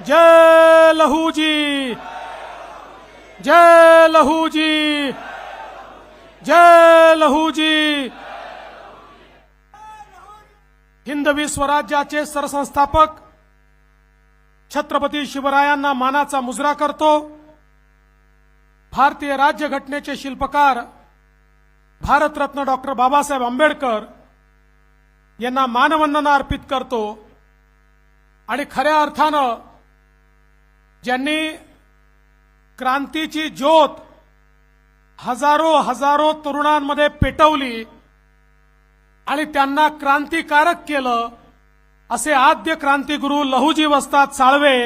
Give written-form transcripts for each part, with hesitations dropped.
जय लहूजी, जय लहूजी, जय लहूजी। हिंदवी स्वराज्याचे सरसंस्थापक छत्रपती शिवरायांना मानाचा मुजरा करतो। भारतीय राज्यघटनेचे शिल्पकार भारतरत्न डॉक्टर बाबासाहेब आंबेडकर यांना मानवंदना अर्पित करतो। आणि खऱ्या अर्थानं ज्यांनी क्रांतीची ज्योत हजारो तरुणांमध्ये पेटवली आणि त्यांना क्रांतिकारक केलं असे आद्य क्रांतिगुरु लहुजी वस्ताद साळवे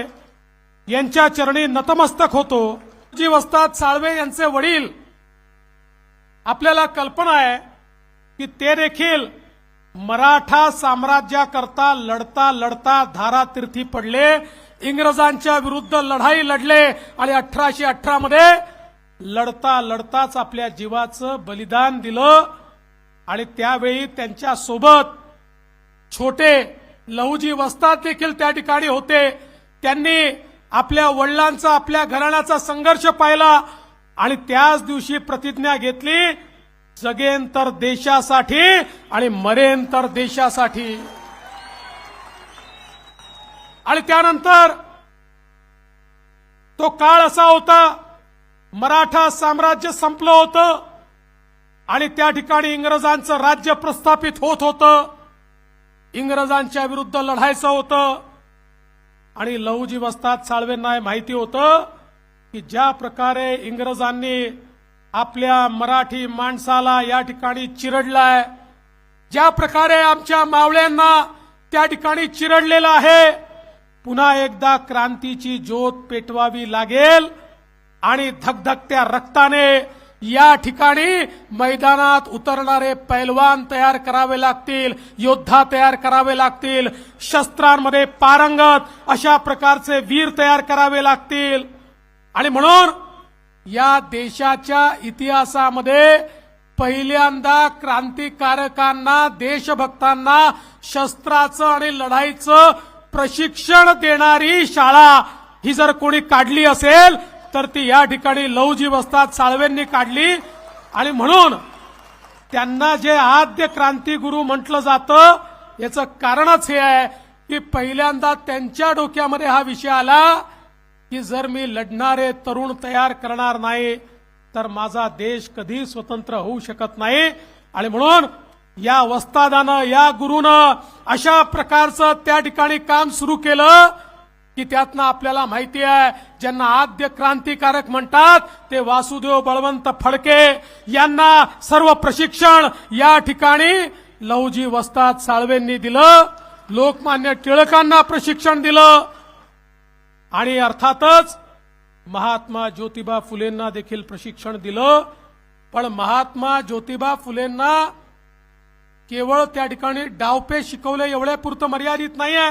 यांच्या चरणी नतमस्तक होतो। लहुजी वस्ताद साळवे यांचे वडील, आपल्याला कल्पना आहे की ते देखील मराठा साम्राज्याकरता लढता लढता धारातीर्थी पडले, इंग्रजांच्या विरुद्ध लढाई लढले आणि 1818 मध्ये लढता लढताच आपल्या जीवाचं बलिदान दिलं। आणि त्यावेळी त्यांच्या सोबत छोटे लहुजी वस्ताद देखील त्या ठिकाणी होते। त्यांनी आपल्या वडिलांचा, आपल्या घराण्याचा संघर्ष पाहिला आणि त्याच दिवशी प्रतिज्ञा घेतली, जगेन तर देशासाठी आणि मरेन तर देशासाठी। आणि त्यानंतर तो काळ असा होता, मराठा साम्राज्य संपलं होतं आणि त्या ठिकाणी इंग्रजांचं राज्य प्रस्थापित होत होतं, इंग्रजांच्या विरुद्ध लढायचं होतं। आणि लहुजी वस्ताद साळवेंना माहिती होतं की ज्या प्रकारे इंग्रजांनी आपल्या मराठी माणसाला या ठिकाणी चिरडलाय, ज्या प्रकारे आमच्या मावळ्यांना त्या ठिकाणी चिरडलेलं आहे, पुन्हा एकदा क्रांतीची ज्योत पेटवावी लागेल आणि धगधगत्या रक्ताने या ठिकाणी मैदानात उतरणारे पैलवान तयार करावे लागतील, योद्धा तयार करावे लागतील, शस्त्रांमध्ये पारंगत अशा प्रकारचे वीर तयार करावे लागतील। आणि म्हणून या देशाच्या इतिहासामध्ये पहिल्यांदा क्रांतिकारकांना, देशभक्तांना शस्त्राचं आणि लढाईचं प्रशिक्षण देणारी शाळा ही जर कोणी काढली असेल तर ती या ठिकाणी लहुजी वस्ताद साळवेंनी काढली। आणि म्हणून त्यांना जे आद्य क्रांतिगुरु म्हटलं जातं याचं कारणच हे आहे की पहिल्यांदा त्यांच्या डोक्यामध्ये हा विषय आला की जर मी लढणारे तरुण तयार करणार नाही तर माझा देश कधी स्वतंत्र होऊ शकत नाही। आणि म्हणून या वस्तादानं, या गुरुनं अशा प्रकारचं त्या ठिकाणी काम सुरू केलं की त्यातनं आपल्याला माहिती आहे, ज्यांना आद्य क्रांतिकारक म्हणतात ते वासुदेव बळवंत फडके यांना सर्व प्रशिक्षण या ठिकाणी लहुजी वस्ताद साळवेंनी दिलं, लोकमान्य टिळकांना प्रशिक्षण दिलं आणि अर्थातच महात्मा ज्योतिबा फुलेंना देखील प्रशिक्षण दिलं। पण महात्मा ज्योतिबा फुलेंना केवळ त्या ठिकाणी डावपेच शिकवले एवढ्यापुरतं मर्यादित नाहीये,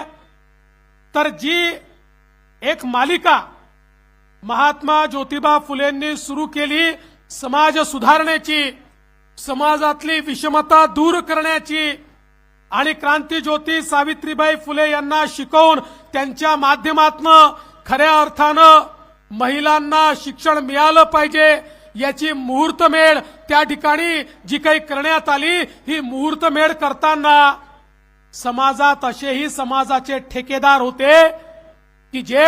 तर जी एक मालिका महात्मा ज्योतिबा फुलेंनी सुरू केली समाज सुधारण्याची, समाजातली विषमता दूर करण्याची आणि क्रांतिज्योती सावित्रीबाई फुले यांना शिकवून त्यांच्या माध्यमातून खऱ्या अर्थानं महिलांना शिक्षण मिळालं पाहिजे याची मुहूर्तमेढ त्या ठिकाणी जी काही करण्यात आली, ही मुहूर्तमेढ करताना समाजात असेही समाजाचे ठेकेदार होते की जे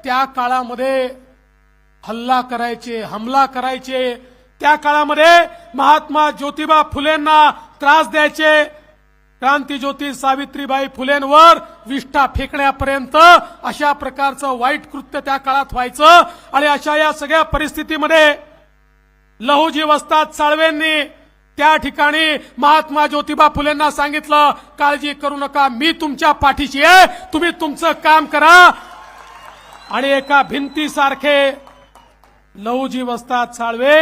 त्या काळामध्ये हल्ला करायचे, हमला करायचे, त्या काळामध्ये महात्मा ज्योतिबा फुलेंना त्रास द्यायचे, क्रांतिज्योती सावित्रीबाई फुलेंवर विष्ठा फेकण्यापर्यंत अशा प्रकारचं वाईट कृत्य त्या काळात व्हायचं। आणि अशा या सगळ्या परिस्थितीमध्ये लहुजी वस्ताद साळवेंनी त्या ठिकाणी महात्मा ज्योतिबा फुलेंना सांगितलं, काळजी करू नका, मी तुमच्या पाठीशी आहे, तुम्ही तुमचं काम करा। आणि एका भिंतीसारखे लहुजी वस्ताद साळवे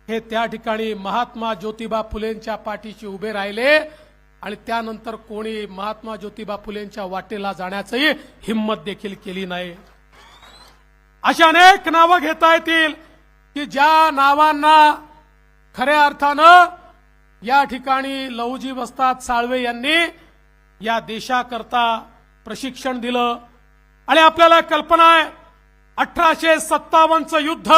हे त्या ठिकाणी महात्मा ज्योतिबा फुलेंच्या पाठीशी उभे राहिले आणि त्यानंतर कोणी महात्मा ज्योतिबा फुलेंच्या वाटेला जाण्याची हिम्मत देखील केली नाही। अशा अनेक नावं घेता येतील की ज्या नावांना खऱ्या अर्थानं या ठिकाणी लहुजी वस्ताद साळवे यांनी या देशाकरता प्रशिक्षण दिलं आणि आपल्याला कल्पना आहे 1857चं युद्ध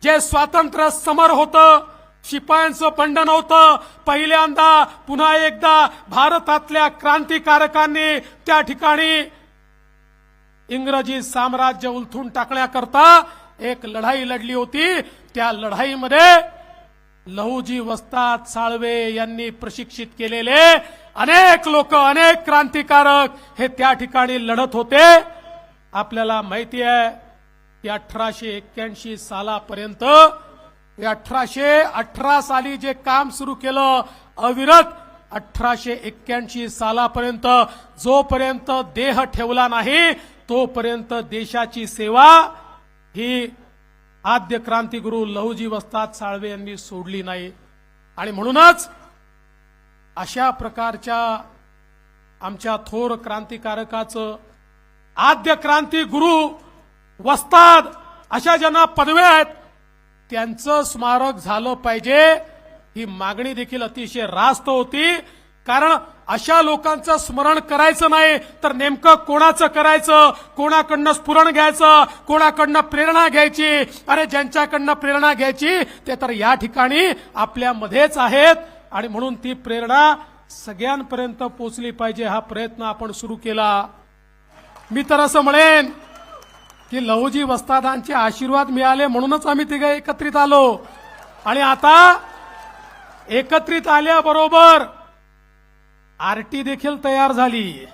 जे स्वातंत्र्य समर होतं, शिपायांचं बंडन होतं, पहिल्यांदा पुन्हा एकदा भारतातल्या क्रांतिकारकांनी त्या ठिकाणी इंग्रजी साम्राज्य उलथून टाकण्याकरता एक लढाई लढली होती. त्या लढाईमध्ये लहुजी वस्ताद साळवे यांनी प्रशिक्षित केलेले अनेक लोक, अनेक क्रांतिकारक हे त्या ठिकाणी लढत होते. आपल्याला माहिती आहे की 1881 सालापर्यंत 1818 साली जे काम सुरू केलं अविरत 1881 सालापर्यंत जोपर्यंत देह ठेवला नाही तोपर्यंत देशाची सेवा ही आद्य क्रांतिगुरु लहुजी वस्ताद साळवे यांनी सोडली नाही. आणि म्हणूनच अशा प्रकारच्या आमच्या थोर क्रांतिकारकाचं आद्य क्रांतिगुरु वस्ताद अशा ज्यांना पदव्या आहेत त्यांचं स्मारक झालं पाहिजे ही मागणी देखील अतिशय रास्त होती. कारण अशा लोकांचं स्मरण करायचं नाही तर नेमकं कोणाचं करायचं, कोणाकडनं स्फुरण घ्यायचं, कोणाकडनं प्रेरणा घ्यायची. अरे ज्यांच्याकडनं प्रेरणा घ्यायची ते तर या ठिकाणी आपल्यामध्येच आहेत आणि म्हणून ती प्रेरणा सगळ्यांपर्यंत पोहोचली पाहिजे हा प्रयत्न आपण सुरू केला. मी तर असं म्हणेन की लहुजी वस्तादांचे आशीर्वाद मिळाले म्हणूनच आम्ही तिघे एकत्रित आलो. आणि आता एकत्रित आल्याबरोबर आरटी देखील तयार झाली.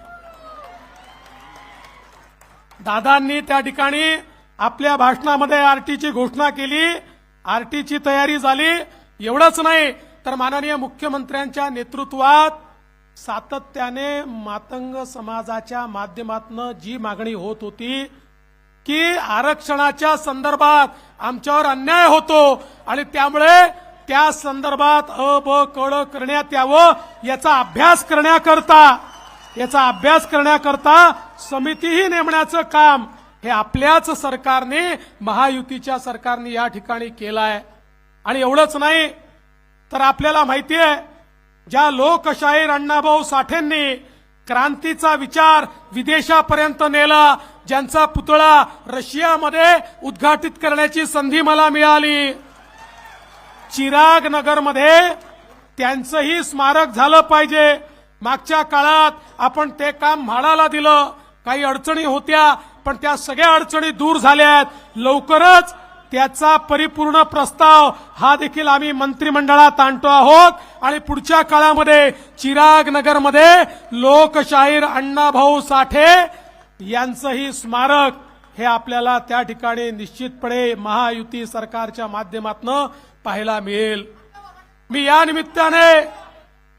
दादांनी त्या ठिकाणी आपल्या भाषणामध्ये आरटीची घोषणा केली, आरटीची तयारी झाली. एवढंच नाही तर माननीय मुख्यमंत्र्यांच्या नेतृत्वात सातत्याने मातंग समाजाच्या माध्यमातून जी मागणी होत होती की आरक्षणाच्या संदर्भात आमच्यावर अन्याय होतो आणि त्यामुळे त्या संदर्भात ब कड करण्यात यावं याचा अभ्यास करण्याकरता समितीही नेमण्याचं काम हे आपल्याच सरकारने, महायुतीच्या सरकारने या ठिकाणी केलं आहे. आणि एवढंच नाही तर आपल्याला माहिती आहे ज्या लोकशाहीर अण्णाभाऊ साठेंनी क्रांतीचा विचार विदेशापर्यंत नेला, ज्यांचा पुतळा रशियामध्ये उद्घाटित करण्याची संधी मला मिळाली. चिराग नगरमध्ये त्यांचंही स्मारक झालं पाहिजे. मागच्या काळात आपण ते काम म्हाडाला दिलं, काही अडचणी होत्या पण त्या सगळ्या अडचणी दूर झाल्यात. लवकरच त्याचा परिपूर्ण प्रस्ताव हा देखील आम्ही मंत्रिमंडळात आणतो आहोत आणि पुढच्या काळामध्ये चिराग नगरमध्ये लोकशाहीर अण्णाभाऊ साठे यांचंही स्मारक हे आपल्याला त्या ठिकाणी निश्चितपणे महायुती सरकारच्या माध्यमातून पाहायला मिळेल. मी या निमित्ताने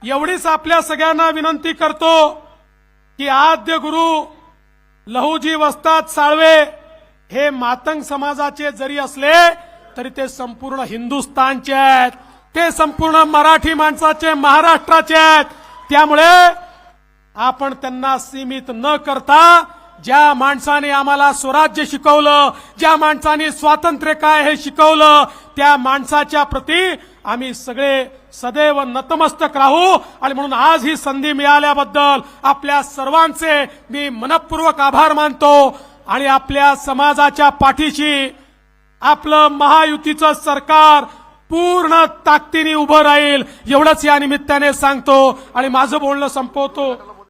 एवढीच आपल्या सगळ्यांना विनंती करतो की आद्य गुरु लहुजी वस्ताद साळवे हे मातंग समाजाचे जरी असले तरी ते संपूर्ण हिंदुस्थानचे आहेत, ते संपूर्ण मराठी माणसाचे, महाराष्ट्राचे आहेत. त्यामुळे आपण त्यांना सीमित न करता ज्या माणसाने आम्हाला स्वराज्य शिकवलं, ज्या माणसाने स्वातंत्र्य काय हे शिकवलं त्या माणसाच्या प्रती आम्ही सगळे सदैव नतमस्तक राहू. आणि म्हणून आज ही संधी मिळाल्याबद्दल आपल्या सर्वांचे मी मनपूर्वक आभार मानतो आणि आपल्या समाजाच्या पाठीशी आपलं महायुतीचं सरकार पूर्ण ताकदीने उभं राहील एवढंच या निमित्ताने सांगतो आणि माझं बोलणं संपवतो.